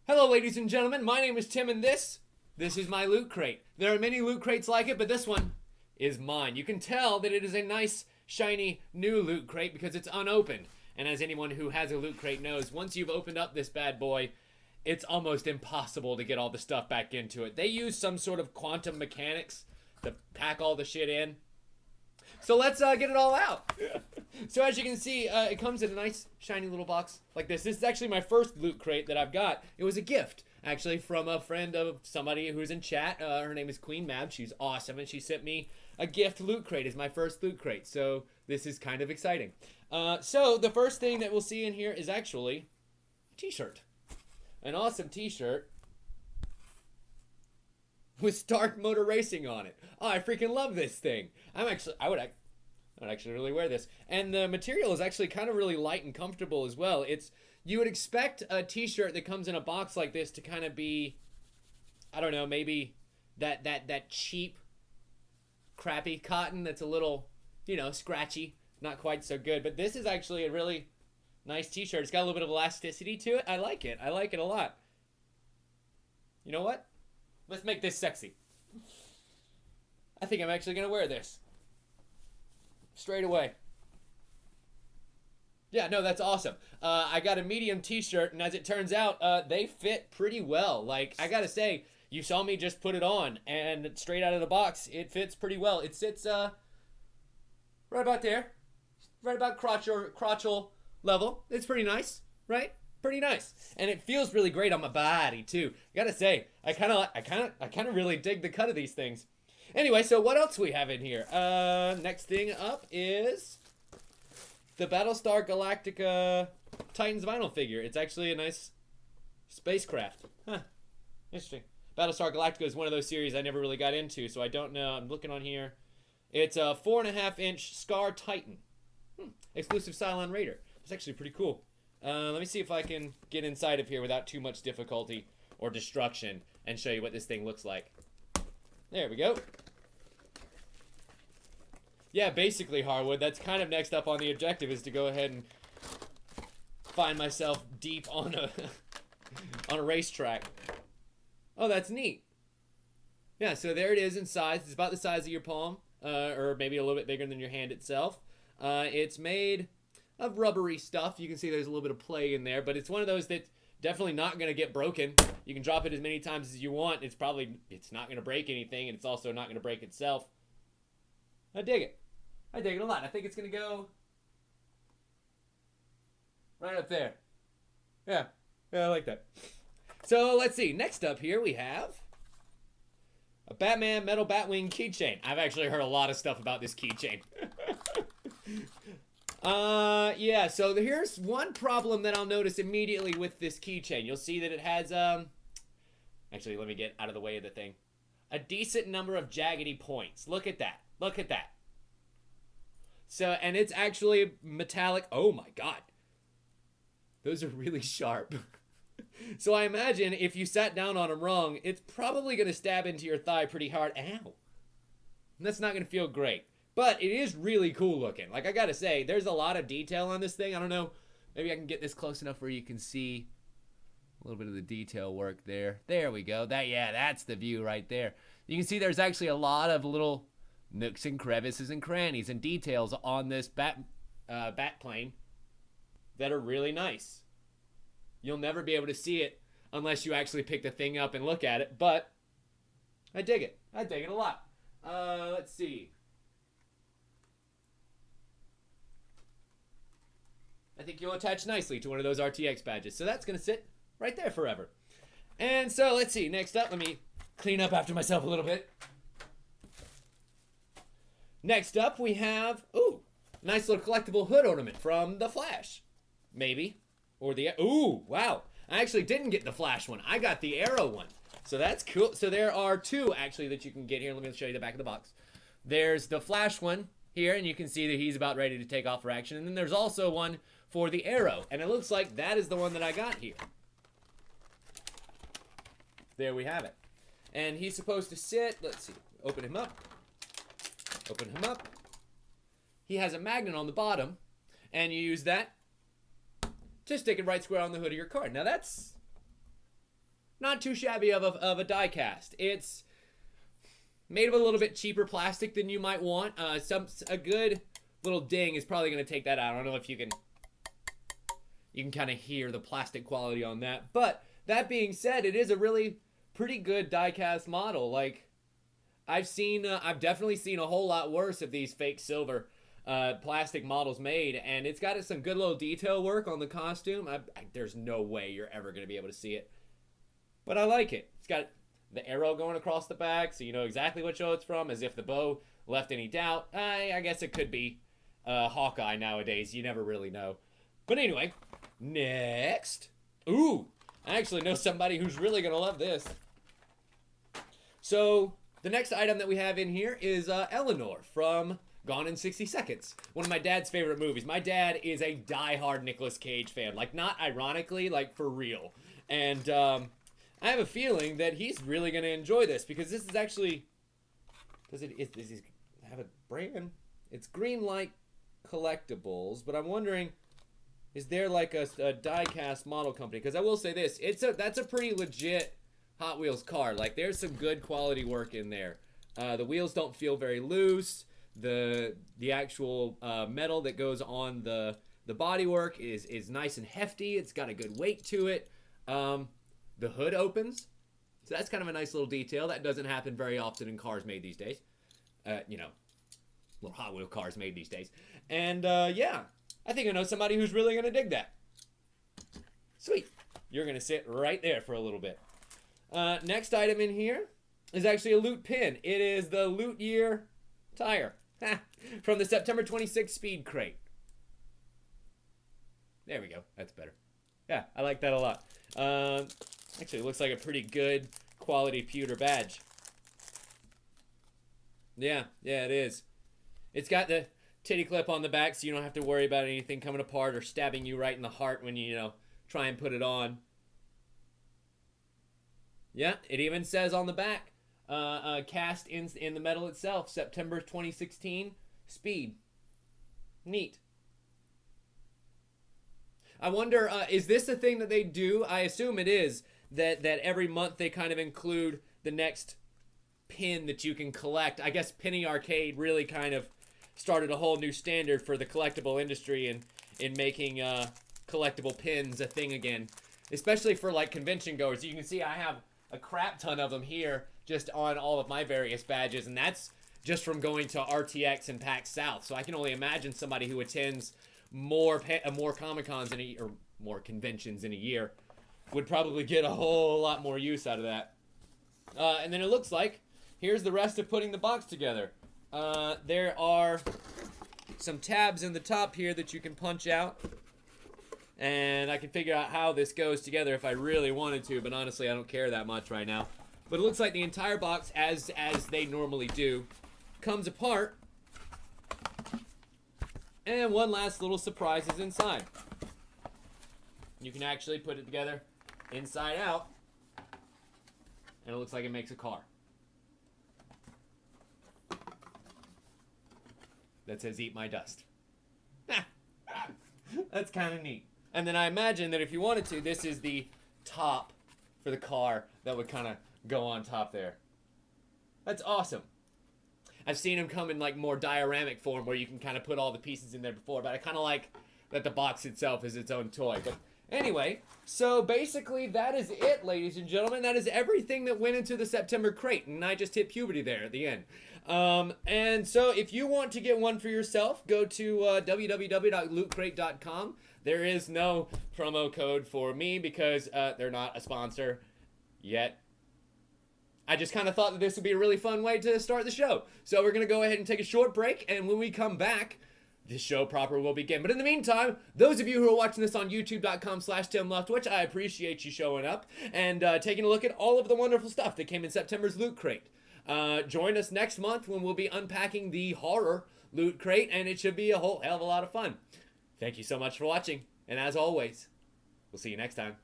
Hello, ladies and gentlemen. My name is Tim, and this is my loot crate. There are many loot crates like it, but this one is mine. You can tell that it is a nice, shiny, new loot crate because it's unopened. And as anyone who has a loot crate knows, once you've opened up this bad boy, it's almost impossible to get all the stuff back into it. They use some sort of quantum mechanics to pack all the shit in. So let's get it all out. So as you can see, it comes in a nice shiny little box like this. This is actually my first loot crate that I've got. It was a gift actually from a friend of somebody who's in chat. Her name is Queen Mab. She's awesome, and she sent me a gift loot crate as my first loot crate. So this is kind of exciting. So the first thing that we'll see in here is actually a t-shirt. An awesome t-shirt with Stark Motor Racing on it. Oh, I freaking love this thing. I would actually really wear this. And the material is actually kind of really light and comfortable as well. You would expect a t-shirt that comes in a box like this to kind of be, I don't know, maybe that cheap, crappy cotton that's a little, scratchy, not quite so good. But this is actually a really nice t-shirt. It's got a little bit of elasticity to it. I like it. I like it a lot. You know what? Let's make this sexy. I think I'm actually going to wear this. Straight away. Yeah, no, that's awesome. I got a medium t-shirt, and as it turns out, they fit pretty well. Like, I gotta say, you saw me just put it on, and straight out of the box, it fits pretty well. It sits, right about there. Right about crotchal level. It's pretty nice, right? Pretty nice. And it feels really great on my body, too. I gotta say, I kind of really dig the cut of these things. Anyway, so what else we have in here? Next thing up is the Battlestar Galactica Titans vinyl figure. It's actually a nice spacecraft. Huh. Interesting. Battlestar Galactica is one of those series I never really got into, so I don't know. I'm looking on here. It's a 4.5-inch Scar Titan. Exclusive Cylon Raider. It's actually pretty cool. Let me see if I can get inside of here without too much difficulty or destruction and show you what this thing looks like. There we go. Yeah, basically, Harwood, that's kind of next up on the objective, is to go ahead and find myself deep on a on a racetrack. Oh, that's neat. Yeah, so there it is in size. It's about the size of your palm, or maybe a little bit bigger than your hand itself. It's made of rubbery stuff. You can see there's a little bit of play in there, but it's one of those that's definitely not going to get broken. You can drop it as many times as you want. It's not going to break anything, and it's also not going to break itself. I dig it. I dig it a lot. I think it's going to go right up there. Yeah, I like that. So let's see. Next up here we have a Batman metal Batwing keychain. I've actually heard a lot of stuff about this keychain. Yeah, so here's one problem that I'll notice immediately with this keychain. You'll see that it has, actually, let me get out of the way of the thing. A decent number of jaggedy points. Look at that. Look at that. So, and it's actually metallic. Oh my god. Those are really sharp. So I imagine if you sat down on them wrong, it's probably going to stab into your thigh pretty hard. Ow. And that's not going to feel great. But it is really cool looking. Like, I gotta say, there's a lot of detail on this thing. I don't know. Maybe I can get this close enough where you can see a little bit of the detail work there. There we go. That's the view right there. You can see there's actually a lot of little nooks and crevices and crannies and details on this bat plane that are really nice. You'll never be able to see it unless you actually pick the thing up and look at it. But I dig it. I dig it a lot. Let's see. I think you'll attach nicely to one of those RTX badges. So that's going to sit right there forever. And so let's see. Next up, let me clean up after myself a little bit. Next up, we have, nice little collectible hood ornament from The Flash. Maybe. Or ooh, wow. I actually didn't get the Flash one. I got the Arrow one. So that's cool. So there are two, actually, that you can get here. Let me show you the back of the box. There's the Flash one here, and you can see that he's about ready to take off for action. And then there's also one for the Arrow, and it looks like that is the one that I got here. There we have it. And he's supposed to sit, let's see, open him up. Open him up. He has a magnet on the bottom, and you use that to stick it right square on the hood of your car. Now that's not too shabby of a die cast. It's made of a little bit cheaper plastic than you might want. A good little ding is probably going to take that out. I don't know if you can kind of hear the plastic quality on that. But that being said, it is a really pretty good die cast model. Like, I've definitely seen a whole lot worse of these fake silver plastic models made, and it's got some good little detail work on the costume. There's no way you're ever going to be able to see it, but I like it. It's got the arrow going across the back, so you know exactly what show it's from, as if the bow left any doubt. I guess it could be Hawkeye nowadays. You never really know. But anyway, next. Ooh, I actually know somebody who's really going to love this. So the next item that we have in here is Eleanor from Gone in 60 Seconds. One of my dad's favorite movies. My dad is a diehard Nicolas Cage fan. Like, not ironically, like for real. And I have a feeling that he's really going to enjoy this, because this is actually... does it have a brand? It's Greenlight Collectibles, but I'm wondering, is there like a die-cast model company? Because I will say this, that's a pretty legit Hot Wheels car. Like, there's some good quality work in there. The wheels don't feel very loose. The actual metal that goes on the bodywork is nice and hefty. It's got a good weight to it. The hood opens, so that's kind of a nice little detail. That doesn't happen very often in cars made these days. Little Hot Wheel cars made these days. And yeah, I think I know somebody who's really going to dig that. Sweet. You're going to sit right there for a little bit. Next item in here is actually a Loot pin. It is the Loot Year tire from the September 26th Speed Crate. There we go. That's better. Yeah, I like that a lot. Actually, it looks like a pretty good quality pewter badge. Yeah, it is. It's got the titty clip on the back, so you don't have to worry about anything coming apart or stabbing you right in the heart when you try and put it on. Yeah, it even says on the back, cast in the metal itself, September 2016, Speed. Neat. I wonder, is this a thing that they do? I assume it is, that every month they kind of include the next pin that you can collect. I guess Penny Arcade really kind of started a whole new standard for the collectible industry in making collectible pins a thing again. Especially for like convention goers. You can see I have a crap ton of them here just on all of my various badges, and that's just from going to RTX and PAX South. So I can only imagine somebody who attends more Comic-Cons or more conventions in a year would probably get a whole lot more use out of that. And then it looks like here's the rest of putting the box together. There are some tabs in the top here that you can punch out, and I can figure out how this goes together if I really wanted to, but honestly I don't care that much right now. But it looks like the entire box, as they normally do, comes apart, and one last little surprise is inside. You can actually put it together inside out, and it looks like it makes a car that says "Eat My Dust." That's kind of neat. And then I imagine that if you wanted to, this is the top for the car that would kind of go on top there. That's awesome. I've seen them come in like more dioramic form where you can kind of put all the pieces in there before, but I kind of like that the box itself is its own toy. But anyway, so basically that is it, ladies and gentlemen. That is everything that went into the September crate, and I just hit puberty there at the end. And so if you want to get one for yourself, go to www.lootcrate.com. There is no promo code for me because they're not a sponsor yet. I just kind of thought that this would be a really fun way to start the show. So we're going to go ahead and take a short break, and when we come back, the show proper will begin. But in the meantime, those of you who are watching this on youtube.com/TimLeftwich, I appreciate you showing up and taking a look at all of the wonderful stuff that came in September's Loot Crate. Join us next month when we'll be unpacking the horror Loot Crate, and it should be a whole hell of a lot of fun. Thank you so much for watching, and as always, we'll see you next time.